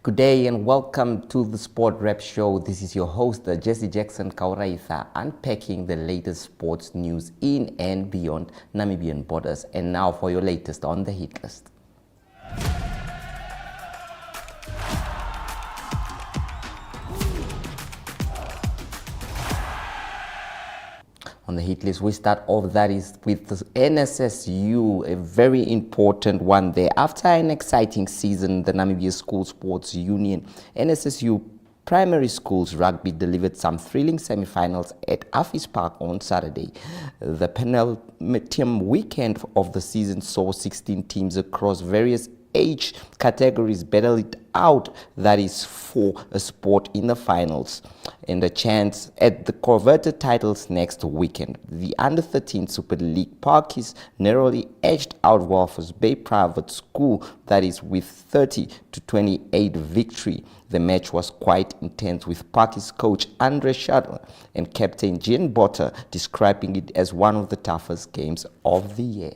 Good day and welcome to the Sport Rep Show. This is your host, Jesse Jackson Kauraitha, unpacking the latest sports news in and beyond Namibian borders. And now for your latest on the hit list. On the hit list, we start off that is with the NSSU, a very important one there. After an exciting season, the Namibia Schools Sport Union, NSSU primary schools rugby delivered some thrilling semi-finals at Affies Park on Saturday. The penultimate weekend of the season saw 16 teams across various age categories battle it out, that is for a spot in the finals and a chance at the coveted titles next weekend. The under-13 Super League Parkies narrowly edged out Walvis Bay Private School, that is with 30-28 victory. The match was quite intense, with Parkies coach Andre Shadler and captain Jean Botter describing it as one of the toughest games of the year.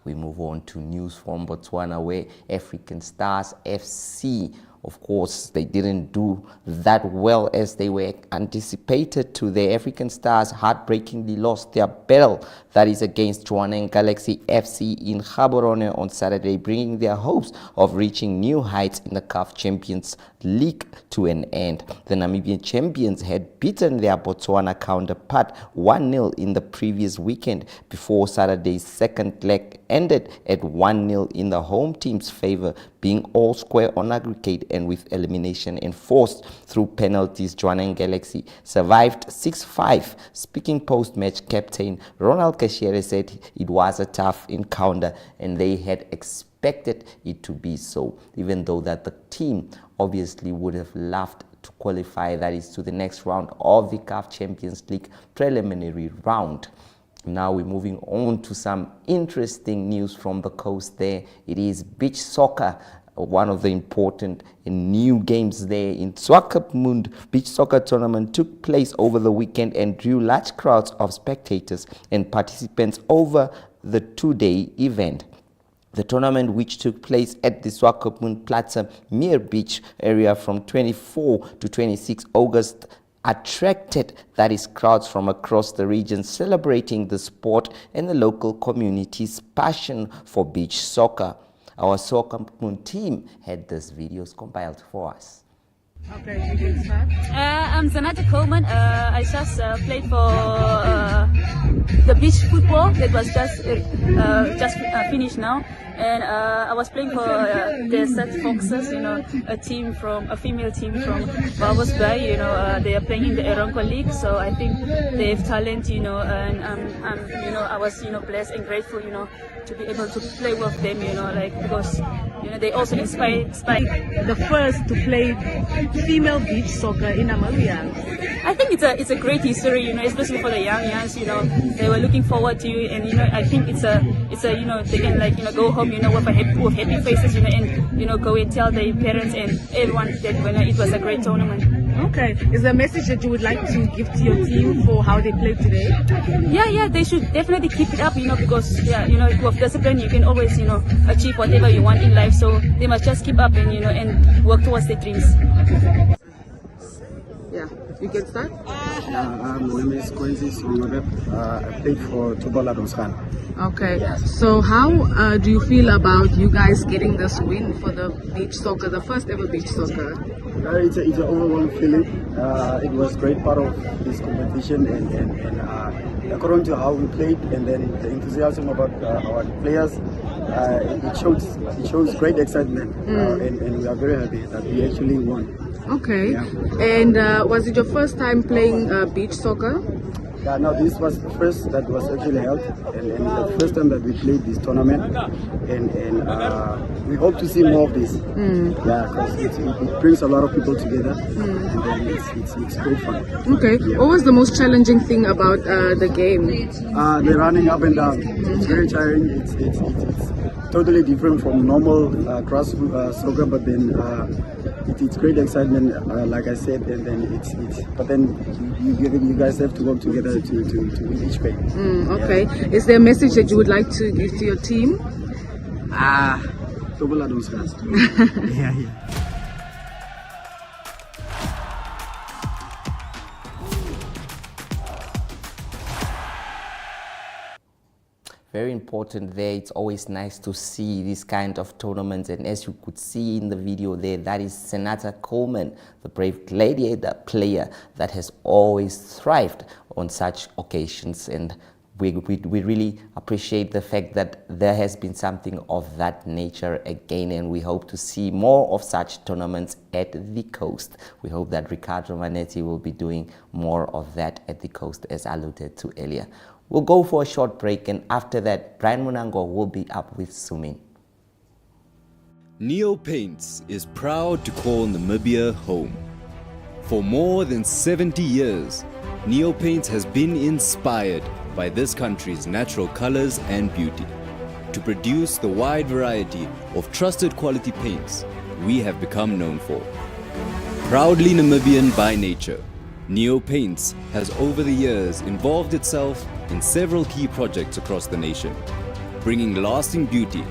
We move on to news from Botswana, where African Stars FC, of course, they didn't do that well as they were anticipated to. The African Stars heartbreakingly lost their battle, that is against Jwaneng Galaxy FC in Gaborone on Saturday, bringing their hopes of reaching new heights in the CAF Champions League to an end. The Namibian champions had beaten their Botswana counterpart 1-0 in the previous weekend before Saturday's second leg ended at 1-0 in the home team's favor, being all square on aggregate and with elimination enforced through penalties. Jwaneng Galaxy survived 6-5. Speaking post-match, captain Ronald Kashere said it was a tough encounter and they had expected it to be so, even though that the team obviously would have loved to qualify, that is to the next round of the CAF Champions League preliminary round. Now we're moving on to some interesting news from the coast there. It is beach soccer, one of the important new games there in Swakopmund. Beach soccer tournament took place over the weekend and drew large crowds of spectators and participants over the two-day event. The tournament, which took place at the Swakopmund Plaza Mere Beach area from 24 to 26 August, attracted, that is, crowds from across the region celebrating the sport and the local community's passion for beach soccer. Our Swakopmund team had these videos compiled for us. Okay, you can start. I'm Zanata Coleman. I just played for the beach football that was just finished now, and I was playing for the Set Foxes, a female team from Walvis Bay. They are playing in the Eronko League, so I think they have talent, and I was blessed and grateful, to be able to play with them, because they also inspire The first to play female beach soccer in Namibia. I think it's a great history, especially for the youngs. They were looking forward to you, and I think it's a they can go home, with happy faces, and go and tell their parents and everyone that it was a great tournament. Okay, is there a message that you would like to give to your team for how they played today? Yeah, they should definitely keep it up, because with discipline you can always achieve whatever you want in life. So they must just keep up and and work towards their dreams. Yeah, you can start. My name is Quincy Songarep. I played for Tubala Donskan. Okay, so how do you feel about you guys getting this win for the beach soccer, the first ever beach soccer? It's an overwhelming feeling. It was great part of this competition, and according to how we played and then the enthusiasm about our players, it shows great excitement, and we are very happy that we actually won. Okay, Yeah. and was it your first time playing beach soccer? Yeah, no, this was the first that was actually held, and the first time that we played this tournament, and we hope to see more of this. Yeah, because it brings a lot of people together, and then it's great fun. Okay, Yeah. what was the most challenging thing about the game? The running up and down, it's very tiring. It's totally different from normal grass soccer, but then it's great excitement, like I said, and then but then you guys have to work together to win each play. Okay, is there a message that you would like to give to your team? Tobala Donskan. Yeah. Very important there. It's always nice to see this kind of tournaments. And as you could see in the video there, that is Senata Coleman, the brave gladiator player that has always thrived on such occasions. And we really appreciate the fact that there has been something of that nature again, and we hope to see more of such tournaments at the coast. We hope that Ricardo Manetti will be doing more of that at the coast, as alluded to earlier. We'll go for a short break, and after that, Brian Munango will be up with Sumin. Neo Paints is proud to call Namibia home. For more than 70 years, Neo Paints has been inspired by this country's natural colors and beauty to produce the wide variety of trusted quality paints we have become known for. Proudly Namibian by nature, Neo Paints has over the years involved itself in several key projects across the nation, bringing lasting beauty,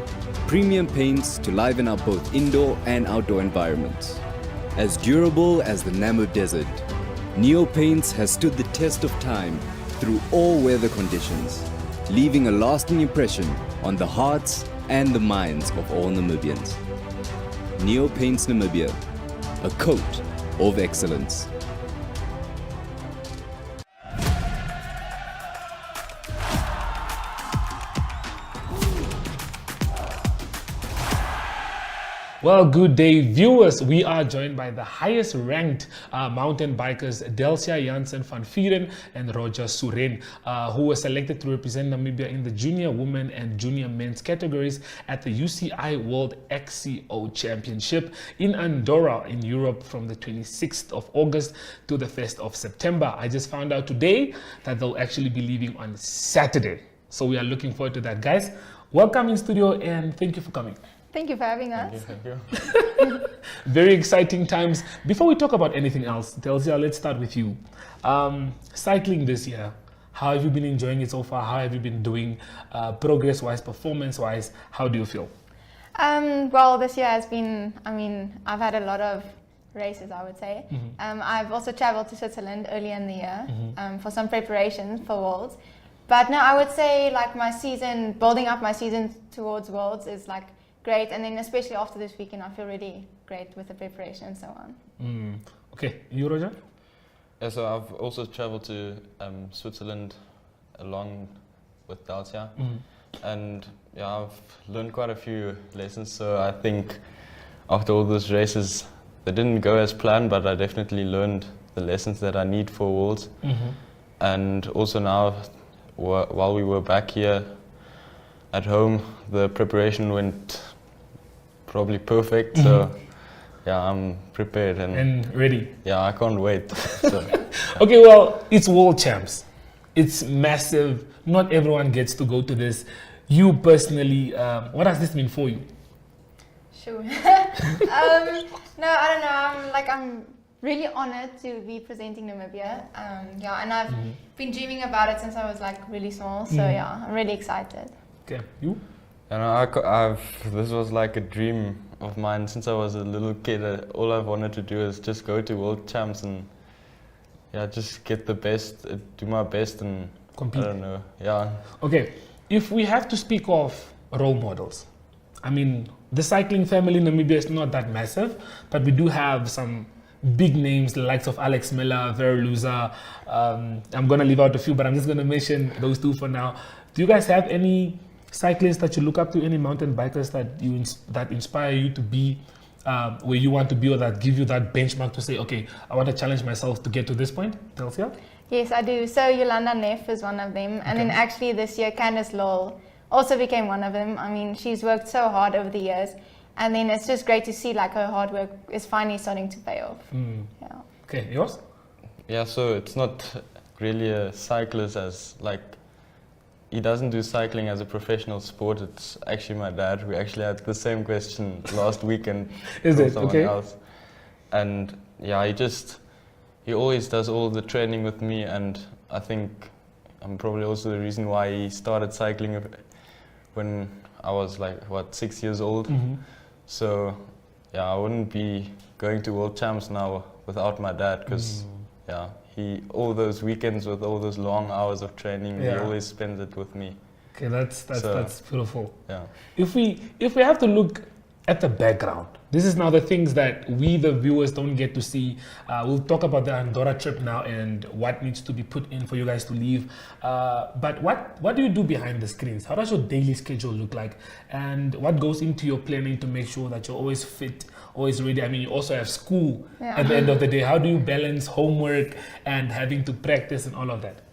premium paints to liven up both indoor and outdoor environments. As durable as the Namib Desert, Neo Paints has stood the test of time through all weather conditions, leaving a lasting impression on the hearts and the minds of all Namibians. Neo Paints Namibia, a coat of excellence. Well, good day, viewers. We are joined by the highest ranked mountain bikers, Delcia Janssen van Vieren and Roger Suren, who were selected to represent Namibia in the junior women and junior men's categories at the UCI World XCO Championship in Andorra in Europe from the 26th of August to the 1st of September. I just found out today that they'll actually be leaving on Saturday. So we are looking forward to that, guys. Welcome in studio and thank you for coming. Thank you for having us. Thank you. Very exciting times. Before we talk about anything else, Delcia, let's start with you. Cycling this year, how have you been enjoying it so far? How have you been doing progress-wise, performance-wise? How do you feel? Well, this year has been, I've had a lot of races, I would say. I've also traveled to Switzerland earlier in the year for some preparations for Worlds. But no, I would say like my season, building up my season towards Worlds is like great, and then especially after this weekend, I feel really great with the preparation and so on. Okay, you, Roger? Yeah, so I've also traveled to Switzerland along with Delcia, and yeah, I've learned quite a few lessons. So I think after all those races, they didn't go as planned, but I definitely learned the lessons that I need for Worlds. And also now, while we were back here at home, the preparation went probably perfect. So yeah, I'm prepared and ready. Yeah, I can't wait. So, yeah. Okay, well, it's World Champs. It's massive. Not everyone gets to go to this. You personally, what does this mean for you? Sure. No, I don't know. I'm really honored to be presenting Namibia. Yeah, and I've been dreaming about it since I was like really small. So yeah, I'm really excited. Okay, you? And this was like a dream of mine since I was a little kid. All I've wanted to do is just go to World Champs and yeah, just get the best, do my best and compete. I don't know, yeah. Okay, if we have to speak of role models, I mean, the cycling family in Namibia is not that massive, but we do have some big names, the likes of Alex Miller, Veruza. I'm going to leave out a few, but I'm just going to mention those two for now. Do you guys have any cyclists that you look up to, any mountain bikers that inspire you to be where you want to be, or that give you that benchmark to say, okay, I want to challenge myself to get to this point? Delcia? Yes, I do. So Yolanda Neff is one of them. And then actually this year, Candice Lowell also became one of them. I mean, she's worked so hard over the years. And then it's just great to see like her hard work is finally starting to pay off. Yeah. Okay, yours? Yeah, so it's not really a cyclist as like, he doesn't do cycling as a professional sport. It's actually my dad. We actually had the same question last weekend from someone else. And yeah, he always does all the training with me, and I think I'm probably also the reason why he started cycling when I was like, 6 years old. So yeah, I wouldn't be going to World Champs now without my dad, because yeah, all those weekends with all those long hours of training, he always spends it with me. Okay, that's beautiful. Yeah. If we have to look at the background, this is now the things that we the viewers don't get to see. We'll talk about the Andorra trip now and what needs to be put in for you guys to leave. But what do you do behind the screens? How does your daily schedule look like? And what goes into your planning to make sure that you're always fit, always ready? I mean, you also have school at the end of the day. How do you balance homework and having to practice and all of that?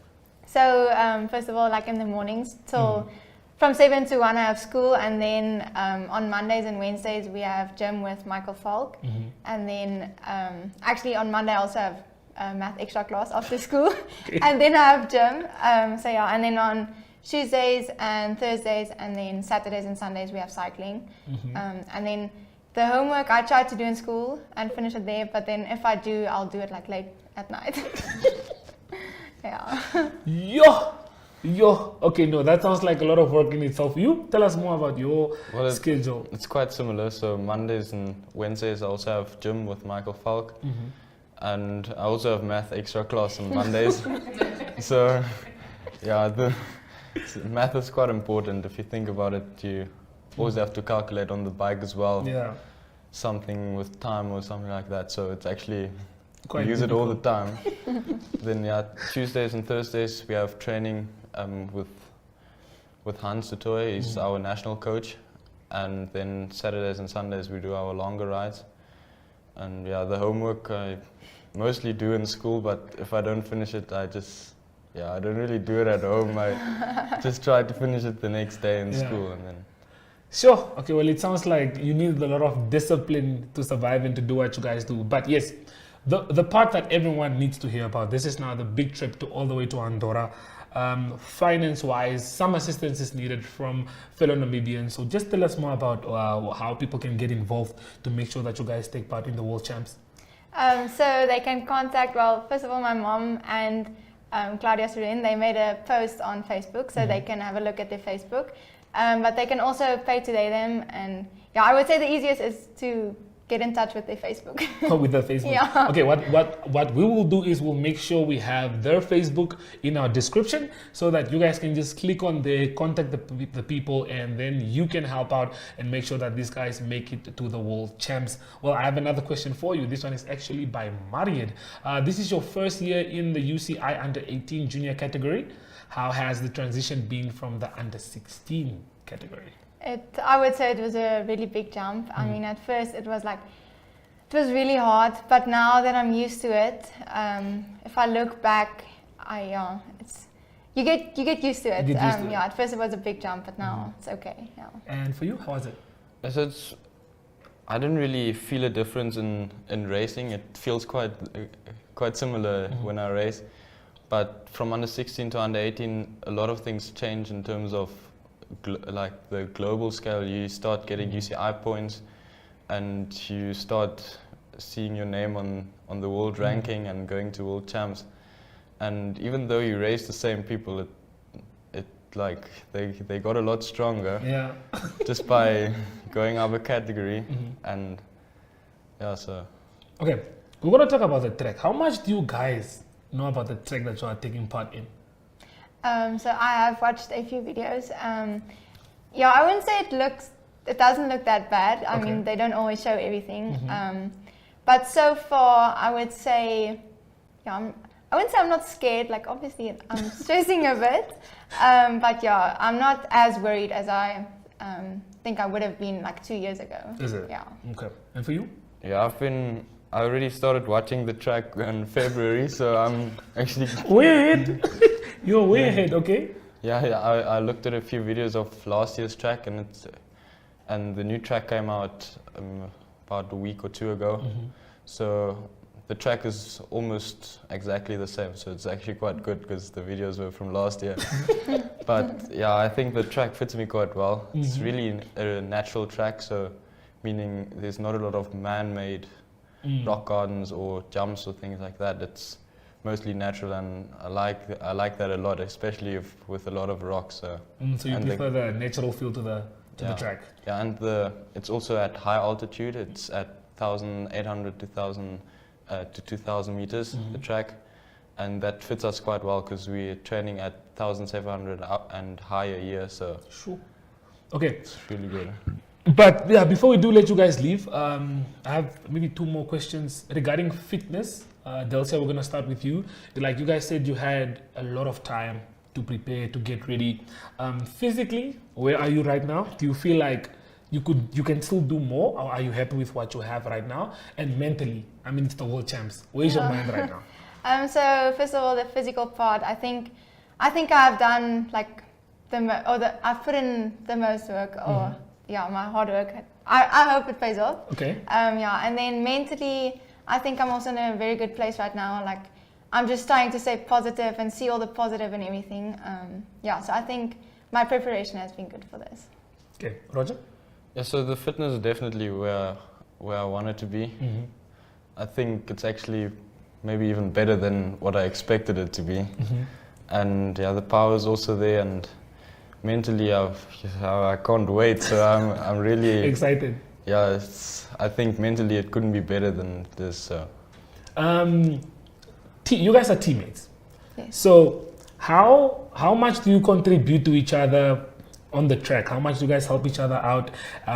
So first of all, like in the mornings till from 7 to 1 I have school, and then on Mondays and Wednesdays we have gym with Michael Falk, and then actually on Monday I also have math extra class after school, and then I have gym. So yeah, and then on Tuesdays and Thursdays and then Saturdays and Sundays we have cycling, and then the homework I try to do in school and finish it there, but then if I do, I'll do it like late at night. Yeah. Yo, okay, no, that sounds like a lot of work in itself. You tell us more about your schedule. It's quite similar. So Mondays and Wednesdays I also have gym with Michael Falk, and I also have math extra class on Mondays. So yeah, math is quite important. If you think about it, you always have to calculate on the bike as well. Yeah. Something with time or something like that. So it's actually Quite use difficult. it all the time. Then yeah, Tuesdays and Thursdays we have training with Hans de Toy. He's our national coach, and then Saturdays and Sundays we do our longer rides. And yeah, the homework I mostly do in school, but if I don't finish it, I don't really do it at home. I just try to finish it the next day in school, and then. Sure. Okay, well, it sounds like you need a lot of discipline to survive and to do what you guys do. But yes, the part that everyone needs to hear about, this is now the big trip to all the way to Andorra. Finance-wise, some assistance is needed from fellow Namibians. So just tell us more about how people can get involved to make sure that you guys take part in the World Champs. So they can contact, well, first of all, my mom and Claudia Surin. They made a post on Facebook, so they can have a look at their Facebook. But they can also pay today them, and yeah, I would say the easiest is to get in touch with their Facebook. With their Facebook. Yeah. Okay, what we will do is we'll make sure we have their Facebook in our description so that you guys can just click on there, contact the people, and then you can help out and make sure that these guys make it to the World Champs. Well, I have another question for you. This one is actually by Mariad. This is your first year in the UCI under 18 junior category. How has the transition been from the under 16 category? I would say it was a really big jump. I mean, at first it was really hard, but now that I'm used to it, if I look back, you get used to it. Yeah, at first it was a big jump, but now it's okay. Yeah. And for you, how was it? So I didn't really feel a difference in racing. It feels quite similar when I race, but from under 16 to under 18, a lot of things change in terms of like the global scale. You start getting UCI points, and you start seeing your name on the world ranking and going to world champs. And even though you race the same people, it like they got a lot stronger. Yeah. Just by going up a category. And yeah, so okay, we're gonna talk about the track. How much do you guys know about the track that you are taking part in? So I have watched a few videos. Yeah, I wouldn't say it doesn't look that bad. I mean, they don't always show everything. But so far, I would say, yeah, I wouldn't say I'm not scared. Like, obviously, I'm stressing a bit. But yeah, I'm not as worried as I think I would have been like 2 years ago. Is it? Yeah. Okay. And for you? yeah, I already started watching the track in February, so I'm actually Way ahead. You're way ahead, okay? Yeah, I looked at a few videos of last year's track, and the new track came out about a week or two ago. So the track is almost exactly the same. So it's actually quite good because the videos were from last year. But yeah, I think the track fits me quite well. It's really a natural track, so meaning there's not a lot of man-made rock gardens or jumps or things like that. It's mostly natural, and I like that a lot, especially with a lot of rocks. So you prefer the natural feel to the track? Yeah, and it's also at high altitude. It's at 1,800 to 2,000 meters, the track, and that fits us quite well because we're training at 1,700 and higher a year, so Sure. Okay. it's really good. But yeah, before we do let you guys leave, I have maybe 2 more questions regarding fitness. Delcia, we're gonna start with you. Like you guys said, you had a lot of time to prepare, to get ready. Physically, where are you right now? Do you feel like you can still do more, or are you happy with what you have right now? And mentally, I mean, it's the world champs. Where's your mind right now? So first of all, the physical part, I think I've done like I've put in the most work, or yeah, my hard work. I hope it pays off. Okay. Yeah, and then mentally, I think I'm also in a very good place right now. Like, I'm just trying to stay positive and see all the positive and everything. Yeah, so I think my preparation has been good for this. Okay, Roger? Yeah, so the fitness is definitely where I want it to be. I think it's actually maybe even better than what I expected it to be. And yeah, the power is also there, and mentally I can't wait, so I'm really Excited. Yeah, I think mentally it couldn't be better than this. So. You guys are teammates. Yes. So how much do you contribute to each other on the track? How much do you guys help each other out?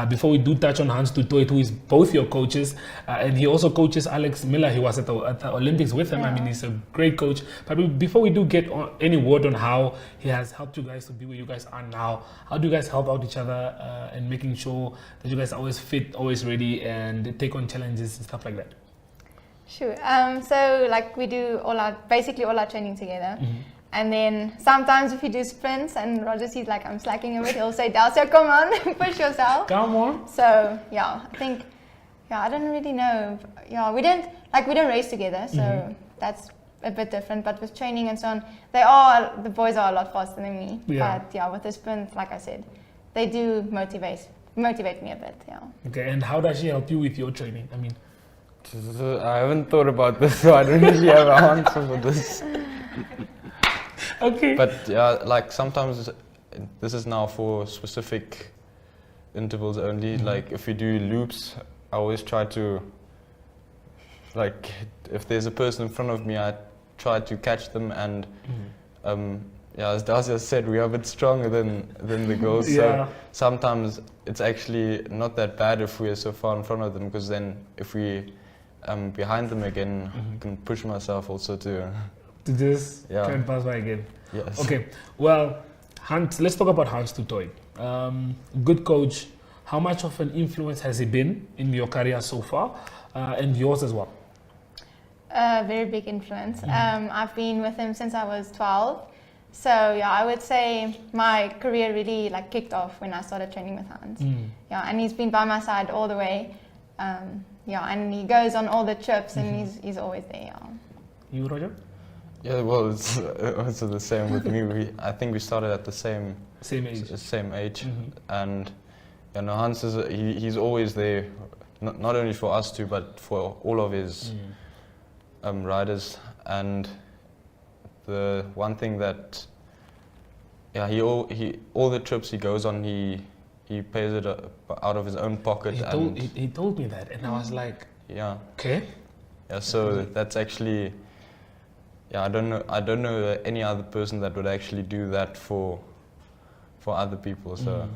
Before we do touch on Hans du Toit, who is both your coaches, and he also coaches Alex Miller. He was at the Olympics with him. I mean, he's a great coach. But before we do get on any word on how he has helped you guys to be where you guys are now, how do you guys help out each other and making sure that you guys are always fit, always ready, and take on challenges and stuff like that? Sure. So like we do basically all our training together. And then sometimes if you do sprints and Roger sees like I'm slacking a bit, he'll say, Delcia, come on, push yourself. Come on. So yeah, I think, I don't really know. Yeah, we don't race together, so that's a bit different. But with training and so on, the boys are a lot faster than me. Yeah. But yeah, with the sprint, like I said, they do motivate me a bit, yeah. Okay, and how does she help you with your training? I mean, I haven't thought about this, so I don't really have an answer for this. Okay. But yeah, like sometimes this is now for specific intervals only. Like if we do loops, I always try to, like, if there's a person in front of me, I try to catch them. And yeah, as Darcy said, we are a bit stronger than the girls. Yeah. So sometimes it's actually not that bad if we are so far in front of them, because then if we behind them again, I can push myself also to just try and pass by again. Yes. Okay, well, Hans, let's talk about Hans du Toit. Good coach. How much of an influence has he been in your career so far, and yours as well? Very big influence. I've been with him since I was 12. So yeah, I would say my career really like kicked off when I started training with Hans. Yeah, and he's been by my side all the way. Yeah, and he goes on all the trips, and he's always there. Yeah. You, Roger? Yeah, well, it's also the same with me. I think we started at the same age, and you know, Hans he's always there, not only for us two, but for all of his riders. And the one thing that he all the trips he goes on, he pays it out of his own pocket. He told me that, and I was like, yeah, okay. Yeah, so that's actually. Yeah, I don't know any other person that would actually do that for other people. So,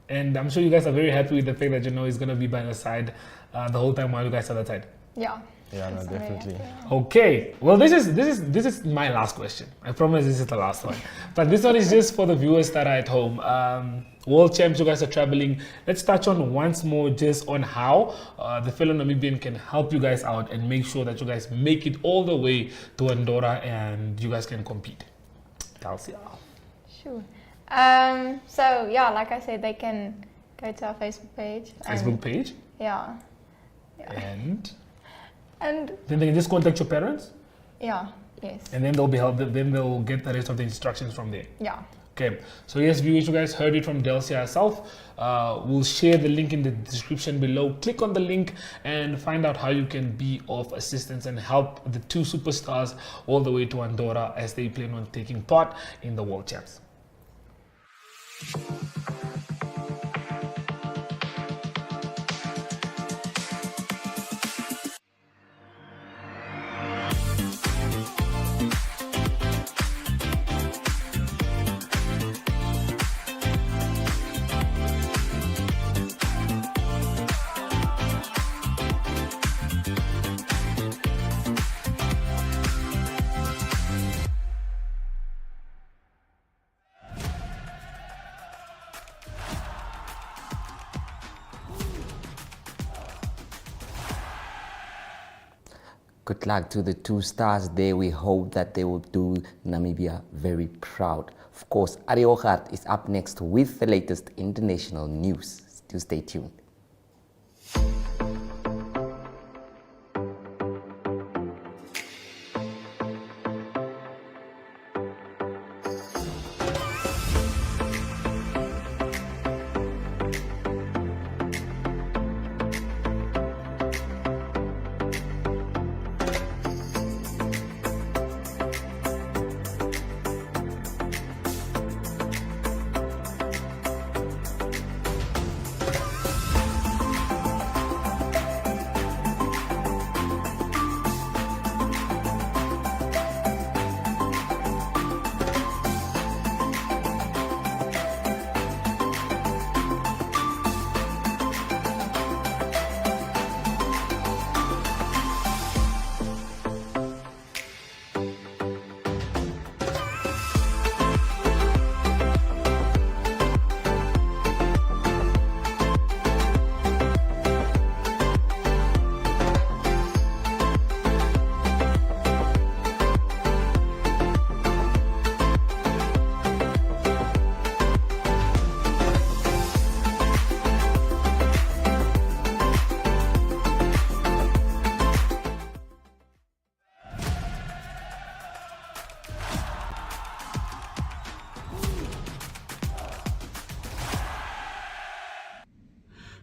and I'm sure you guys are very happy with the fact that he's gonna be by your side the whole time while you guys are outside. Yeah. Yeah, no, definitely. Okay, well, this is my last question. I promise this is the last one, but this one is just for the viewers that are at home. World champs, you guys are traveling. Let's touch on once more just on how the fellow Namibian can help you guys out and make sure that you guys make it all the way to Andorra and you guys can compete. Delcia. Sure. So yeah, like I said, they can go to our Facebook page. Yeah. And then they can just contact your parents? Yeah, yes. And then they'll be helped, then they'll get the rest of the instructions from there. Yeah. Okay, so yes, viewers, you guys heard it from Delcia herself. We'll share the link in the description below. Click on the link and find out how you can be of assistance and help the two superstars all the way to Andorra as they plan on taking part in the World Champs. Good luck to the two stars there. We hope that they will do Namibia very proud. Of course, Ariochart is up next with the latest international news. Still stay tuned.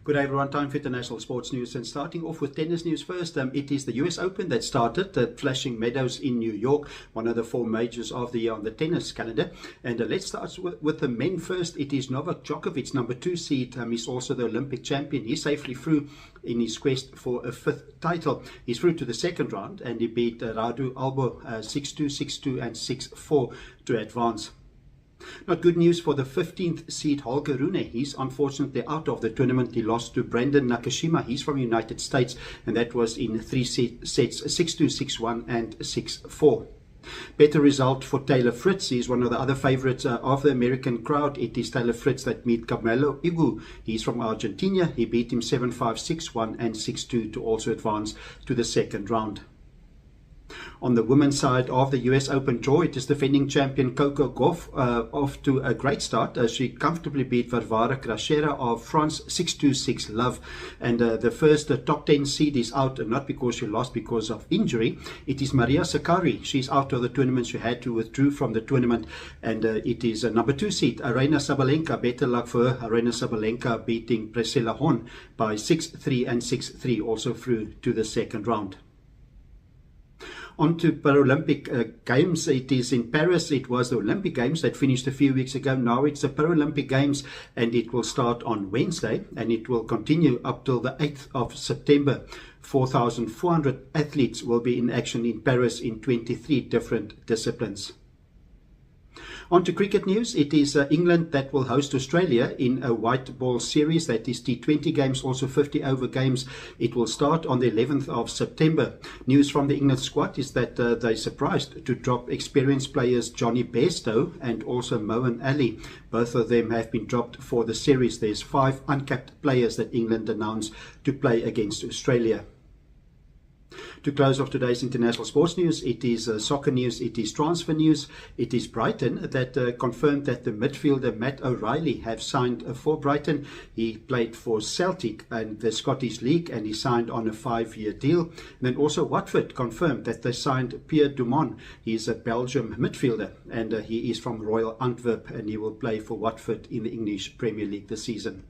Good day everyone, time for international sports news, and starting off with tennis news first. It is the US Open that started at Flushing Meadows in New York, one of the 4 majors of the year on the tennis calendar. And let's start with the men first. It is Novak Djokovic, number 2 seed. He's also the Olympic champion. He's safely through in his quest for a 5th title. He's through to the second round and he beat Radu Albo 6-2, 6-2 and 6-4 to advance. Not good news for the 15th seed Holger Rune. He's unfortunately out of the tournament. He lost to Brandon Nakashima. He's from the United States, and that was in 3 sets, 6-2, 6-1 and 6-4. Better result for Taylor Fritz. He's one of the other favorites of the American crowd. It is Taylor Fritz that beat Camilo Igu. He's from Argentina. He beat him 7-5, 6-1 and 6-2 to also advance to the second round. On the women's side of the US Open draw, it is defending champion Coco Gauff off to a great start. She comfortably beat Varvara Krashera of France 6-2, 6-love. And the first top 10 seed is out, not because she lost, because of injury. It is Maria Sakkari. She's out of the tournament. She had to withdraw from the tournament. And it is number 2 seed, Aryna Sabalenka. Better luck for her. Aryna Sabalenka beating Priscilla Hon by 6-3 and 6-3, also through to the second round. On to Paralympic Games. It is in Paris. It was the Olympic Games that finished a few weeks ago. Now it's the Paralympic Games, and it will start on Wednesday and it will continue up till the 8th of September. 4,400 athletes will be in action in Paris in 23 different disciplines. On to cricket news. It is England that will host Australia in a white ball series. That is T20 games, also 50 over games. It will start on the 11th of September. News from the England squad is that they're surprised to drop experienced players Johnny Bairstow and also Moeen Ali. Both of them have been dropped for the series. There's 5 uncapped players that England announced to play against Australia. To close off today's international sports news, it is soccer news, it is transfer news. It is Brighton that confirmed that the midfielder Matt O'Reilly have signed for Brighton. He played for Celtic and the Scottish League and he signed on a 5-year deal. And then also Watford confirmed that they signed Pierre Dumont. He is a Belgium midfielder and he is from Royal Antwerp and he will play for Watford in the English Premier League this season.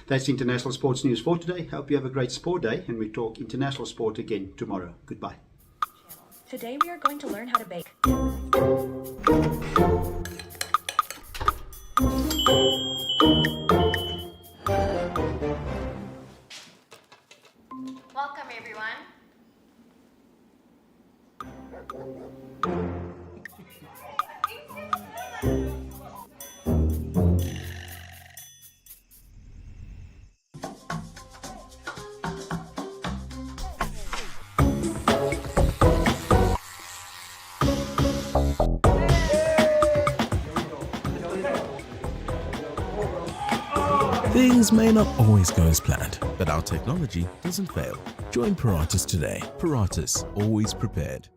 That's international sports news for today. Hope you have a great sport day and we talk international sport again tomorrow. Goodbye. Today we are going to learn how to bake. Welcome everyone. Things may not always go as planned, but our technology doesn't fail. Join Paratus today. Paratus, always prepared.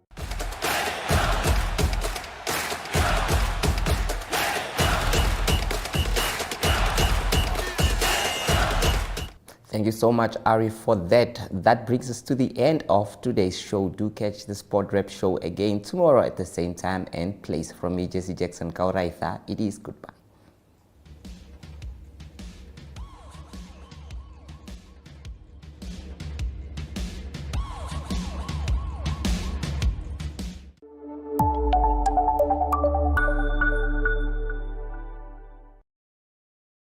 Thank you so much, Ari, for that. That brings us to the end of today's show. Do catch the Sport Rep show again tomorrow at the same time and place. From me, Jesse Jackson Kauraitha, it is goodbye.